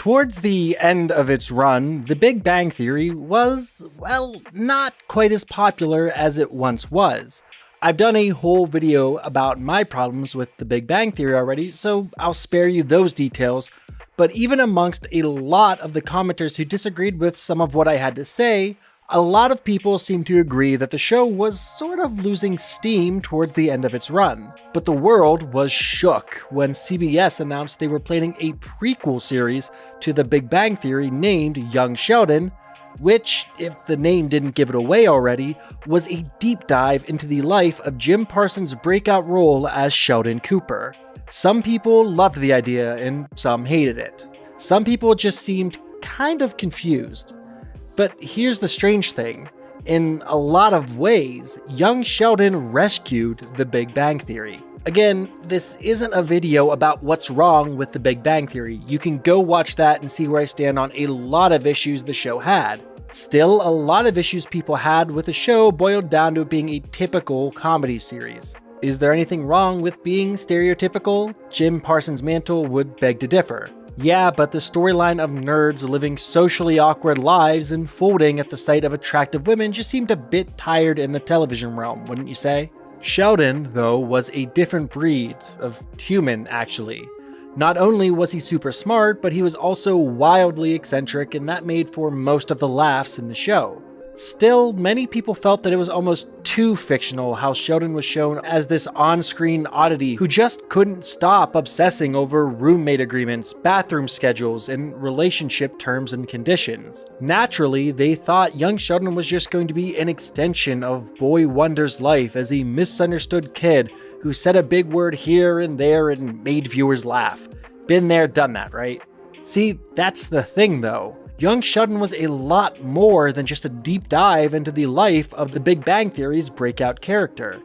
Towards the end of its run, The Big Bang Theory was, well, not quite as popular as it once was. I've done a whole video about my problems with The Big Bang Theory already, so I'll spare you those details, but even amongst a lot of the commenters who disagreed with some of what I had to say, a lot of people seem to agree that the show was sort of losing steam towards the end of its run. But the world was shook when CBS announced they were planning a prequel series to The Big Bang Theory named Young Sheldon, which, if the name didn't give it away already, was a deep dive into the life of Jim Parsons' breakout role as Sheldon Cooper. Some people loved the idea and some hated it. Some people just seemed kind of confused. But here's the strange thing. In a lot of ways, Young Sheldon rescued The Big Bang Theory. Again, this isn't a video about what's wrong with The Big Bang Theory. You can go watch that and see where I stand on a lot of issues the show had. Still, a lot of issues people had with the show boiled down to it being a typical comedy series. Is there anything wrong with being stereotypical? Jim Parsons' mantle would beg to differ. Yeah, but the storyline of nerds living socially awkward lives and folding at the sight of attractive women just seemed a bit tired in the television realm, wouldn't you say? Sheldon, though, was a different breed of human, actually. Not only was he super smart, but he was also wildly eccentric, and that made for most of the laughs in the show. Still, many people felt that it was almost too fictional how Sheldon was shown as this on-screen oddity who just couldn't stop obsessing over roommate agreements, bathroom schedules, and relationship terms and conditions. Naturally, they thought young Sheldon was just going to be an extension of Boy Wonder's life as a misunderstood kid who said a big word here and there and made viewers laugh. Been there, done that, right? See, that's the thing though. Young Sheldon was a lot more than just a deep dive into the life of The Big Bang Theory's breakout character.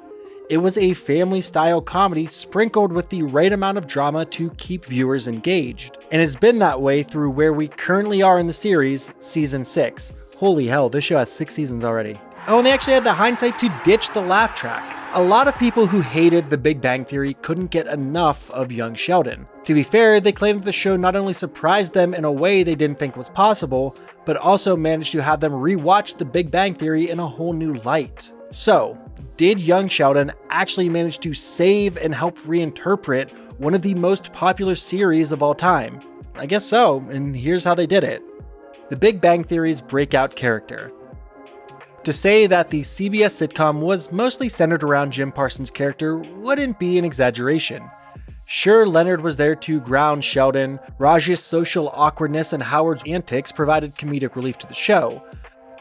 It was a family-style comedy sprinkled with the right amount of drama to keep viewers engaged. And it's been that way through where we currently are in the series, Season 6. Holy hell, this show has 6 seasons already. Oh, and they actually had the hindsight to ditch the laugh track. A lot of people who hated The Big Bang Theory couldn't get enough of Young Sheldon. To be fair, they claimed that the show not only surprised them in a way they didn't think was possible, but also managed to have them rewatch The Big Bang Theory in a whole new light. So, did Young Sheldon actually manage to save and help reinterpret one of the most popular series of all time? I guess so, and here's how they did it. The Big Bang Theory's breakout character. To say that the CBS sitcom was mostly centered around Jim Parsons' character wouldn't be an exaggeration. Sure, Leonard was there to ground Sheldon, Raj's social awkwardness and Howard's antics provided comedic relief to the show,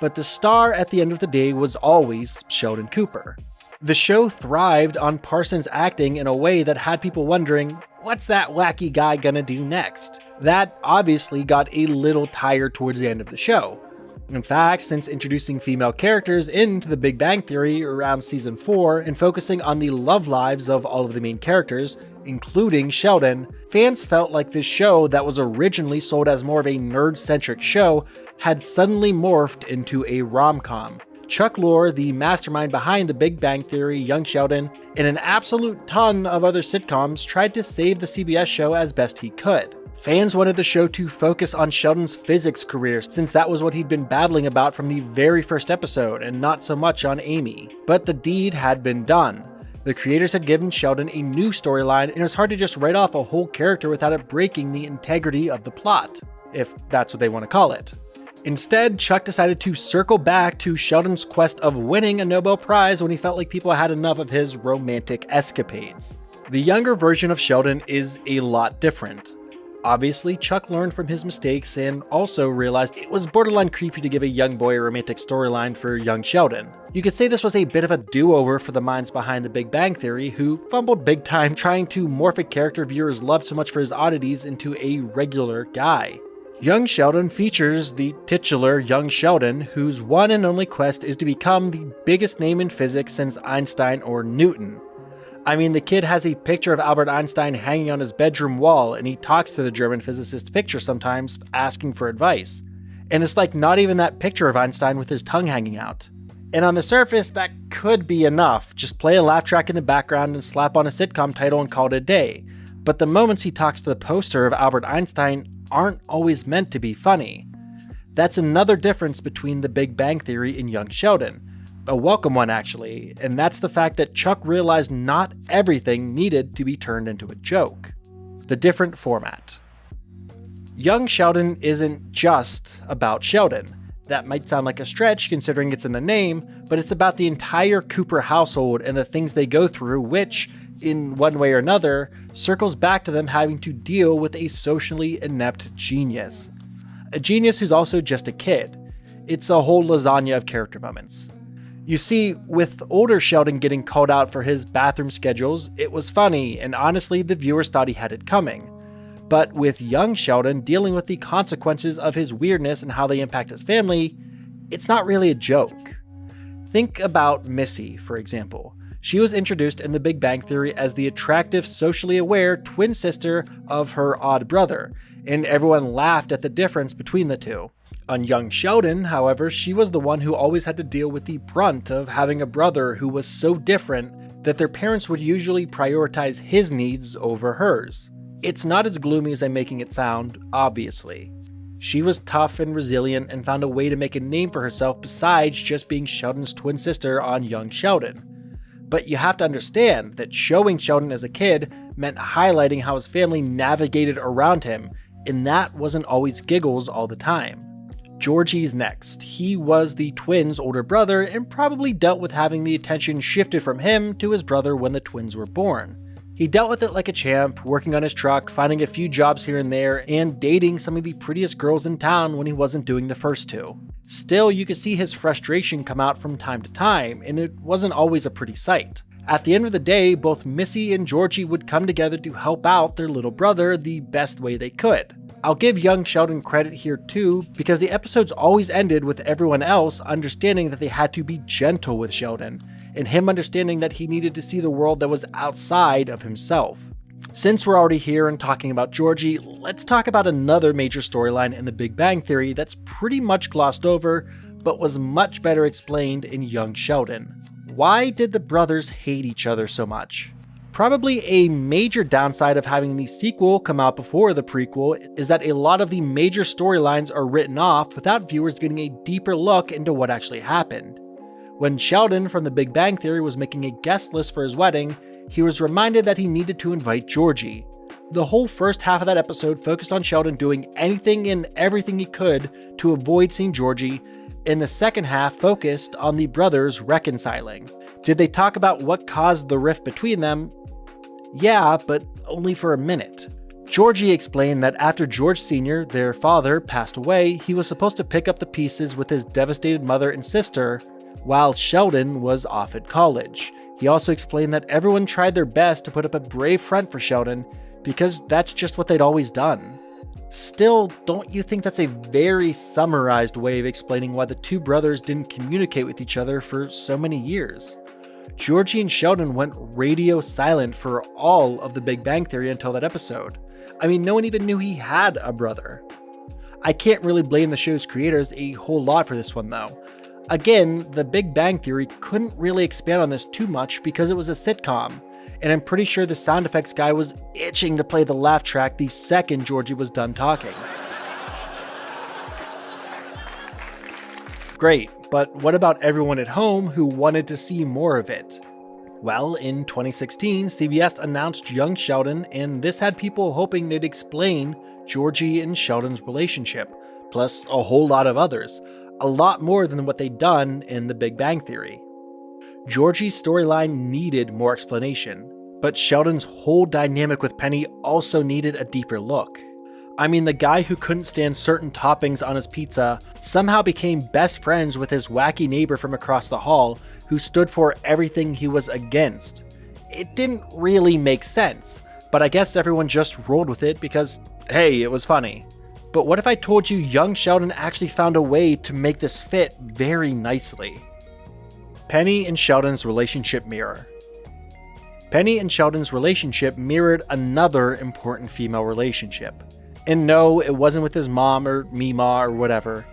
but the star at the end of the day was always Sheldon Cooper. The show thrived on Parsons acting in a way that had people wondering, what's that wacky guy gonna do next? That obviously got a little tired towards the end of the show. In fact, since introducing female characters into The Big Bang Theory around season 4 and focusing on the love lives of all of the main characters, including Sheldon, fans felt like this show that was originally sold as more of a nerd-centric show had suddenly morphed into a rom-com. Chuck Lorre, the mastermind behind The Big Bang Theory, Young Sheldon, and an absolute ton of other sitcoms tried to save the CBS show as best he could. Fans wanted the show to focus on Sheldon's physics career since that was what he'd been battling about from the very first episode and not so much on Amy. But the deed had been done. The creators had given Sheldon a new storyline and it was hard to just write off a whole character without it breaking the integrity of the plot, if that's what they want to call it. Instead, Chuck decided to circle back to Sheldon's quest of winning a Nobel Prize when he felt like people had enough of his romantic escapades. The younger version of Sheldon is a lot different. Obviously, Chuck learned from his mistakes and also realized it was borderline creepy to give a young boy a romantic storyline for young Sheldon. You could say this was a bit of a do-over for the minds behind The Big Bang Theory, who fumbled big time trying to morph a character viewers loved so much for his oddities into a regular guy. Young Sheldon features the titular Young Sheldon, whose one and only quest is to become the biggest name in physics since Einstein or Newton. I mean, the kid has a picture of Albert Einstein hanging on his bedroom wall, and he talks to the German physicist's picture sometimes, asking for advice. And it's like not even that picture of Einstein with his tongue hanging out. And on the surface, that could be enough. Just play a laugh track in the background and slap on a sitcom title and call it a day. But the moments he talks to the poster of Albert Einstein aren't always meant to be funny. That's another difference between The Big Bang Theory and Young Sheldon. A welcome one, actually, and that's the fact that Chuck realized not everything needed to be turned into a joke. The different format. Young Sheldon isn't just about Sheldon. That might sound like a stretch considering it's in the name, but it's about the entire Cooper household and the things they go through, which, in one way or another, circles back to them having to deal with a socially inept genius. A genius who's also just a kid. It's a whole lasagna of character moments. You see, with older Sheldon getting called out for his bathroom schedules, it was funny, and honestly, the viewers thought he had it coming. But with young Sheldon dealing with the consequences of his weirdness and how they impact his family, it's not really a joke. Think about Missy, for example. She was introduced in The Big Bang Theory as the attractive, socially aware twin sister of her odd brother, and everyone laughed at the difference between the two. On Young Sheldon, however, she was the one who always had to deal with the brunt of having a brother who was so different that their parents would usually prioritize his needs over hers. It's not as gloomy as I'm making it sound, obviously. She was tough and resilient and found a way to make a name for herself besides just being Sheldon's twin sister on Young Sheldon. But you have to understand that showing Sheldon as a kid meant highlighting how his family navigated around him, and that wasn't always giggles all the time. Georgie's next. He was the twins' older brother and probably dealt with having the attention shifted from him to his brother when the twins were born. He dealt with it like a champ, working on his truck, finding a few jobs here and there, and dating some of the prettiest girls in town when he wasn't doing the first two. Still, you could see his frustration come out from time to time, and it wasn't always a pretty sight. At the end of the day, both Missy and Georgie would come together to help out their little brother the best way they could. I'll give young Sheldon credit here too, because the episodes always ended with everyone else understanding that they had to be gentle with Sheldon, and him understanding that he needed to see the world that was outside of himself. Since we're already here and talking about Georgie, let's talk about another major storyline in The Big Bang Theory that's pretty much glossed over, but was much better explained in Young Sheldon. Why did the brothers hate each other so much? Probably a major downside of having the sequel come out before the prequel is that a lot of the major storylines are written off without viewers getting a deeper look into what actually happened. When Sheldon from The Big Bang Theory was making a guest list for his wedding, he was reminded that he needed to invite Georgie. The whole first half of that episode focused on Sheldon doing anything and everything he could to avoid seeing Georgie, and the second half focused on the brothers reconciling. Did they talk about what caused the rift between them? Yeah, but only for a minute. Georgie explained that after George Sr., their father, passed away, he was supposed to pick up the pieces with his devastated mother and sister, while Sheldon was off at college. He also explained that everyone tried their best to put up a brave front for Sheldon, because that's just what they'd always done. Still, don't you think that's a very summarized way of explaining why the two brothers didn't communicate with each other for so many years? Georgie and Sheldon went radio silent for all of The Big Bang Theory until that episode. I mean, no one even knew he had a brother. I can't really blame the show's creators a whole lot for this one though. Again, The Big Bang Theory couldn't really expand on this too much because it was a sitcom, and I'm pretty sure the sound effects guy was itching to play the laugh track the second Georgie was done talking. Great. But what about everyone at home who wanted to see more of it? Well, in 2016, CBS announced Young Sheldon, and this had people hoping they'd explain Georgie and Sheldon's relationship, plus a whole lot of others, a lot more than what they'd done in The Big Bang Theory. Georgie's storyline needed more explanation, but Sheldon's whole dynamic with Penny also needed a deeper look. I mean, the guy who couldn't stand certain toppings on his pizza somehow became best friends with his wacky neighbor from across the hall who stood for everything he was against. It didn't really make sense, but I guess everyone just rolled with it because, hey, it was funny. But what if I told you Young Sheldon actually found a way to make this fit very nicely? Penny and Sheldon's relationship mirror. Penny and Sheldon's relationship mirrored another important female relationship. And no, it wasn't with his mom or Mima or whatever.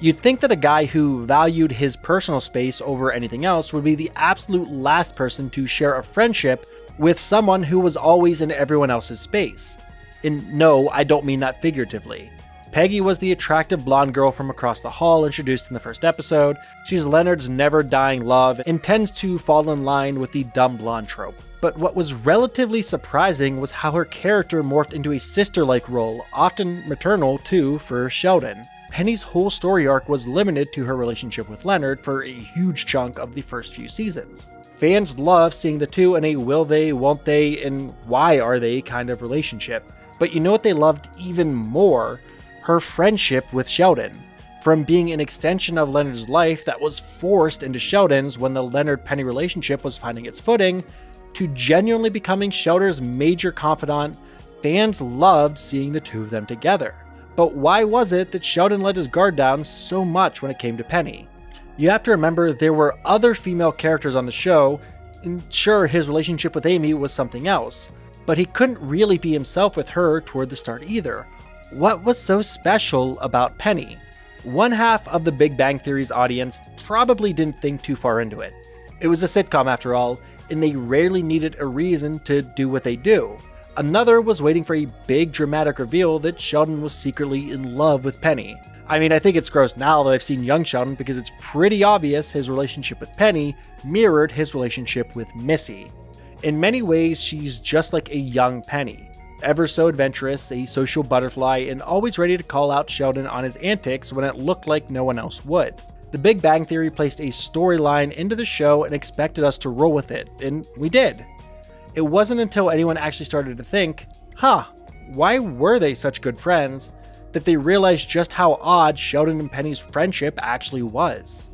You'd think that a guy who valued his personal space over anything else would be the absolute last person to share a friendship with someone who was always in everyone else's space. And no, I don't mean that figuratively. Peggy was the attractive blonde girl from across the hall introduced in the first episode. She's Leonard's never-dying love and tends to fall in line with the dumb blonde trope. But what was relatively surprising was how her character morphed into a sister-like role, often maternal too, for Sheldon. Penny's whole story arc was limited to her relationship with Leonard for a huge chunk of the first few seasons. Fans love seeing the two in a will they, won't they, and why are they kind of relationship. But you know what they loved even more? Her friendship with Sheldon. From being an extension of Leonard's life that was forced into Sheldon's when the Leonard-Penny relationship was finding its footing, to genuinely becoming Sheldon's major confidant, fans loved seeing the two of them together. But why was it that Sheldon let his guard down so much when it came to Penny? You have to remember there were other female characters on the show, and sure, his relationship with Amy was something else, but he couldn't really be himself with her toward the start either. What was so special about Penny? One half of the Big Bang Theory's audience probably didn't think too far into it. It was a sitcom after all, and they rarely needed a reason to do what they do. Another was waiting for a big dramatic reveal that Sheldon was secretly in love with Penny. I mean, I think it's gross now that I've seen young Sheldon because it's pretty obvious his relationship with Penny mirrored his relationship with Missy. In many ways, she's just like a young Penny. Ever so adventurous, a social butterfly, and always ready to call out Sheldon on his antics when it looked like no one else would. The Big Bang Theory placed a storyline into the show and expected us to roll with it, and we did. It wasn't until anyone actually started to think, why were they such good friends, that they realized just how odd Sheldon and Penny's friendship actually was.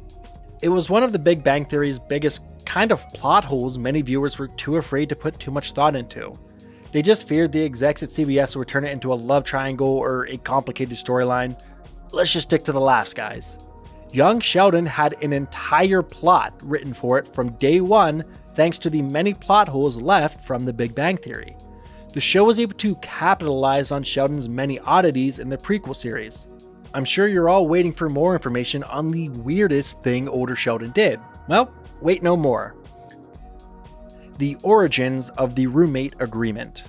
It was one of the Big Bang Theory's biggest kind of plot holes many viewers were too afraid to put too much thought into. They just feared the execs at CBS would turn it into a love triangle or a complicated storyline. Let's just stick to the laughs, guys. Young Sheldon had an entire plot written for it from day one thanks to the many plot holes left from the Big Bang Theory. The show was able to capitalize on Sheldon's many oddities in the prequel series. I'm sure you're all waiting for more information on the weirdest thing older Sheldon did. Well, wait no more. The origins of the roommate agreement.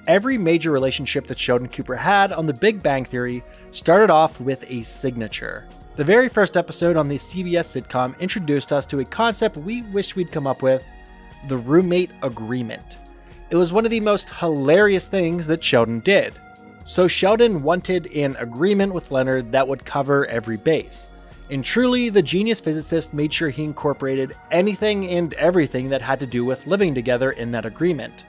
Every major relationship that Sheldon Cooper had on The Big Bang Theory started off with a signature. The very first episode on the CBS sitcom introduced us to a concept we wish we'd come up with, the roommate agreement. It was one of the most hilarious things that Sheldon did. So Sheldon wanted an agreement with Leonard that would cover every base. And truly, the genius physicist made sure he incorporated anything and everything that had to do with living together in that agreement.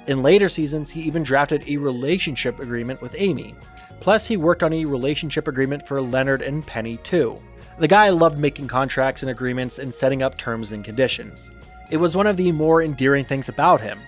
In later seasons, he even drafted a relationship agreement with Amy. Plus, he worked on a relationship agreement for Leonard and Penny too. The guy loved making contracts and agreements and setting up terms and conditions. It was one of the more endearing things about him.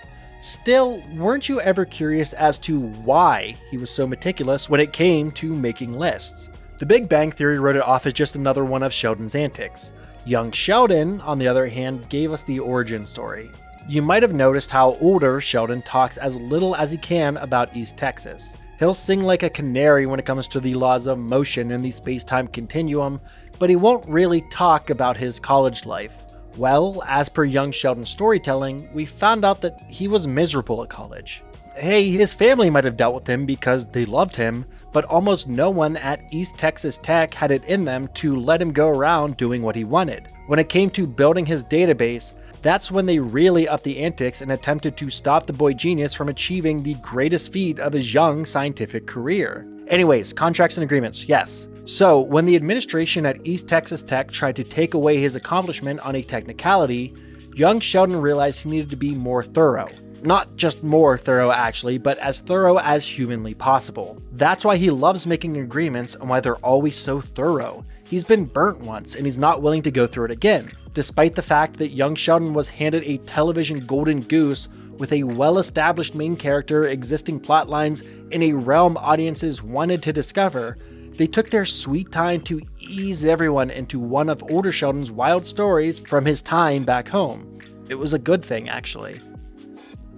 Still, weren't you ever curious as to why he was so meticulous when it came to making lists? The Big Bang Theory wrote it off as just another one of Sheldon's antics. Young Sheldon, on the other hand, gave us the origin story. You might have noticed how older Sheldon talks as little as he can about East Texas. He'll sing like a canary when it comes to the laws of motion in the space-time continuum, but he won't really talk about his college life. Well, as per young Sheldon's storytelling, we found out that he was miserable at college. Hey, his family might have dealt with him because they loved him, but almost no one at East Texas Tech had it in them to let him go around doing what he wanted. When it came to building his database, that's when they really upped the antics and attempted to stop the boy genius from achieving the greatest feat of his young scientific career. Anyways, contracts and agreements, yes. So, when the administration at East Texas Tech tried to take away his accomplishment on a technicality, young Sheldon realized he needed to be more thorough. Not just more thorough actually, but as thorough as humanly possible. That's why he loves making agreements and why they're always so thorough. He's been burnt once and he's not willing to go through it again. Despite the fact that young Sheldon was handed a television golden goose with a well-established main character, existing plot lines, in a realm audiences wanted to discover, they took their sweet time to ease everyone into one of older Sheldon's wild stories from his time back home. It was a good thing, actually.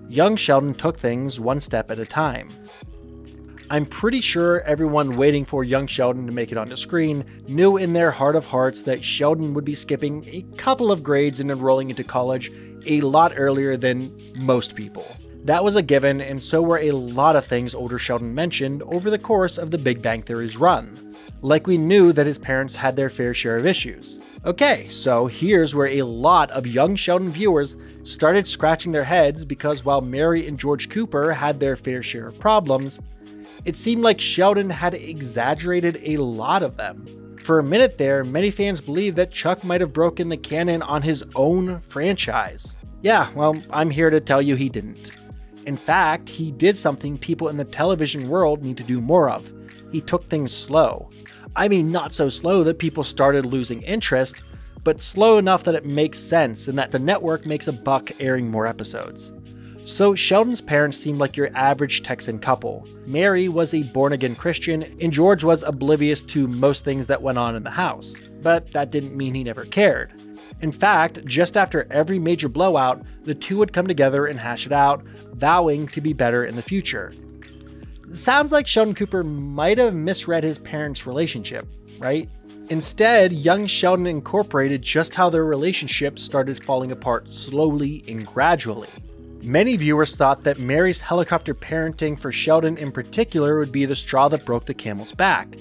Young Sheldon took things one step at a time. I'm pretty sure everyone waiting for young Sheldon to make it onto screen knew in their heart of hearts that Sheldon would be skipping a couple of grades and enrolling into college a lot earlier than most people. That was a given, and so were a lot of things older Sheldon mentioned over the course of the Big Bang Theory's run. Like we knew that his parents had their fair share of issues. Okay, so here's where a lot of young Sheldon viewers started scratching their heads because while Mary and George Cooper had their fair share of problems, it seemed like Sheldon had exaggerated a lot of them. For a minute there, many fans believed that Chuck might have broken the canon on his own franchise. Yeah, well, I'm here to tell you he didn't. In fact, he did something people in the television world need to do more of. He took things slow. I mean, not so slow that people started losing interest, but slow enough that it makes sense and that the network makes a buck airing more episodes. So Sheldon's parents seemed like your average Texan couple. Mary was a born-again Christian, and George was oblivious to most things that went on in the house. But that didn't mean he never cared. In fact, just after every major blowout, the two would come together and hash it out, vowing to be better in the future. Sounds like Sheldon Cooper might have misread his parents' relationship, right? Instead, young Sheldon incorporated just how their relationship started falling apart slowly and gradually. Many viewers thought that Mary's helicopter parenting for Sheldon in particular would be the straw that broke the camel's back,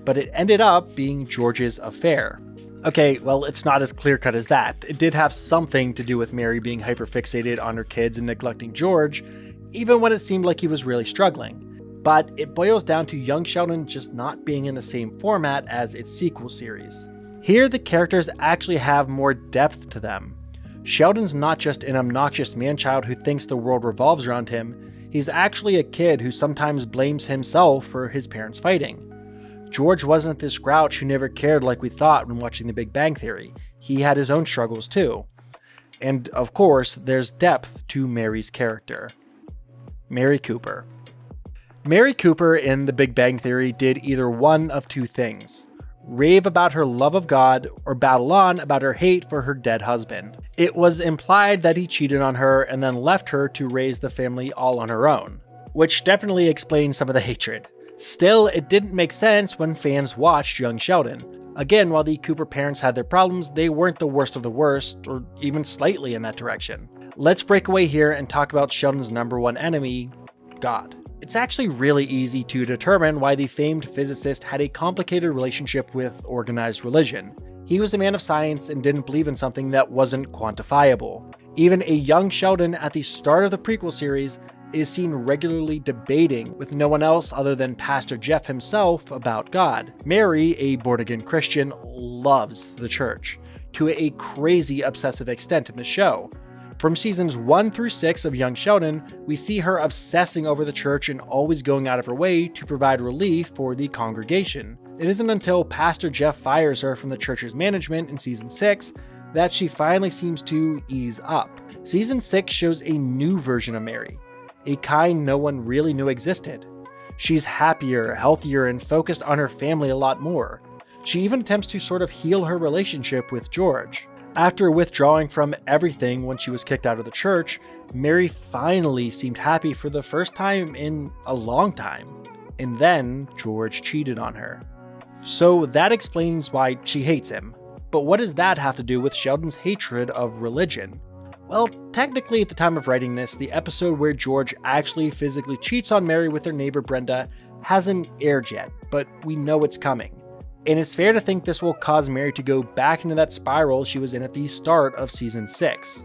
but it ended up being George's affair. Okay, well, it's not as clear-cut as that. It did have something to do with Mary being hyperfixated on her kids and neglecting George, even when it seemed like he was really struggling. But it boils down to young Sheldon just not being in the same format as its sequel series. Here, the characters actually have more depth to them. Sheldon's not just an obnoxious man-child who thinks the world revolves around him, he's actually a kid who sometimes blames himself for his parents fighting. George wasn't this grouch who never cared like we thought when watching The Big Bang Theory. He had his own struggles too. And of course, there's depth to Mary's character. Mary Cooper. Mary Cooper in The Big Bang Theory did either one of two things: rave about her love of God or battle on about her hate for her dead husband. It was implied that he cheated on her and then left her to raise the family all on her own, which definitely explains some of the hatred. Still, it didn't make sense when fans watched young Sheldon. Again, while the Cooper parents had their problems, they weren't the worst of the worst, or even slightly in that direction. Let's break away here and talk about Sheldon's number one enemy, God. It's actually really easy to determine why the famed physicist had a complicated relationship with organized religion. He was a man of science and didn't believe in something that wasn't quantifiable. Even a young Sheldon at the start of the prequel series is seen regularly debating with no one else other than Pastor Jeff himself about God. Mary, a born-again Christian, loves the church, to a crazy obsessive extent in the show. From seasons 1 through 6 of young Sheldon, we see her obsessing over the church and always going out of her way to provide relief for the congregation. It isn't until Pastor Jeff fires her from the church's management in season 6 that she finally seems to ease up. Season 6 shows a new version of Mary, a kind no one really knew existed. She's happier, healthier, and focused on her family a lot more. She even attempts to sort of heal her relationship with George. After withdrawing from everything when she was kicked out of the church, Mary finally seemed happy for the first time in a long time. And then George cheated on her. So that explains why she hates him. But what does that have to do with Sheldon's hatred of religion? Well, technically at the time of writing this, the episode where George actually physically cheats on Mary with her neighbor Brenda hasn't aired yet, but we know it's coming. And it's fair to think this will cause Mary to go back into that spiral she was in at the start of season 6.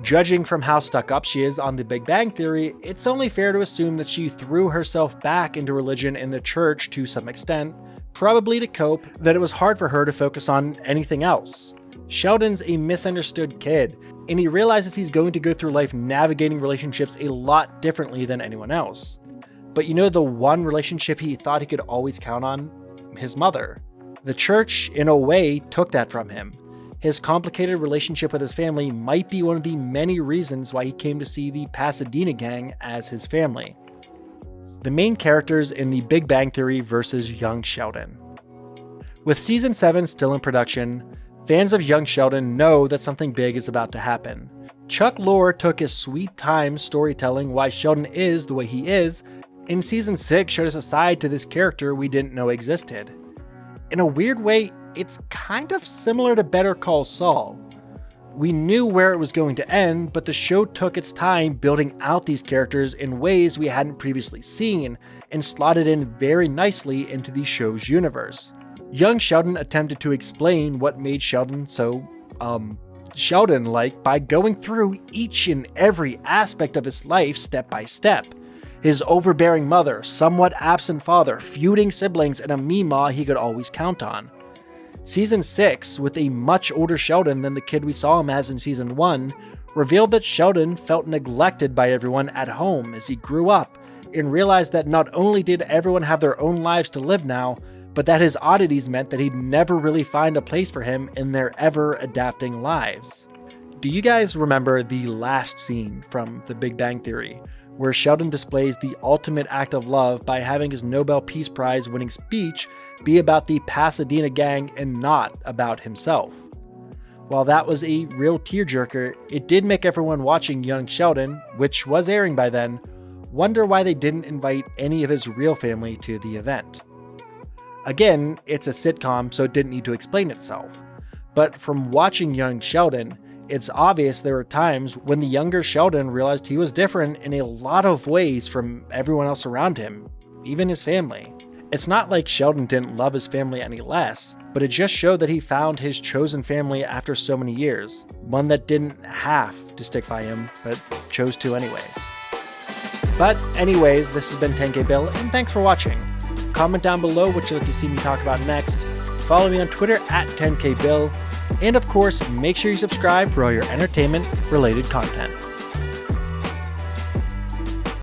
Judging from how stuck up she is on The Big Bang Theory, it's only fair to assume that she threw herself back into religion and the church to some extent, probably to cope, that it was hard for her to focus on anything else. Sheldon's a misunderstood kid, and he realizes he's going to go through life navigating relationships a lot differently than anyone else. But you know the one relationship he thought he could always count on? His mother. The church, in a way, took that from him. His complicated relationship with his family might be one of the many reasons why he came to see the Pasadena gang as his family. The main characters in The Big Bang Theory versus Young Sheldon. With season 7 still in production, fans of Young Sheldon know that something big is about to happen. Chuck Lorre took his sweet time storytelling why Sheldon is the way he is, and season 6 showed us a side to this character we didn't know existed. In a weird way, it's kind of similar to Better Call Saul. We knew where it was going to end, but the show took its time building out these characters in ways we hadn't previously seen, and slotted in very nicely into the show's universe. Young Sheldon attempted to explain what made Sheldon so, Sheldon-like by going through each and every aspect of his life step by step. His overbearing mother, somewhat absent father, feuding siblings, and a Meemaw he could always count on. Season 6, with a much older Sheldon than the kid we saw him as in Season 1, revealed that Sheldon felt neglected by everyone at home as he grew up, and realized that not only did everyone have their own lives to live now, but that his oddities meant that he'd never really find a place for him in their ever-adapting lives. Do you guys remember the last scene from The Big Bang Theory, where Sheldon displays the ultimate act of love by having his Nobel Peace Prize winning speech be about the Pasadena gang and not about himself? While that was a real tearjerker, it did make everyone watching Young Sheldon, which was airing by then, wonder why they didn't invite any of his real family to the event. Again, it's a sitcom, so it didn't need to explain itself. But from watching Young Sheldon, it's obvious there were times when the younger Sheldon realized he was different in a lot of ways from everyone else around him, even his family. It's not like Sheldon didn't love his family any less, but it just showed that he found his chosen family after so many years, one that didn't have to stick by him, but chose to anyways. But anyways, this has been 10K Bill, and thanks for watching. Comment down below what you'd like to see me talk about next. Follow me on Twitter at 10kbill. And of course, make sure you subscribe for all your entertainment-related content.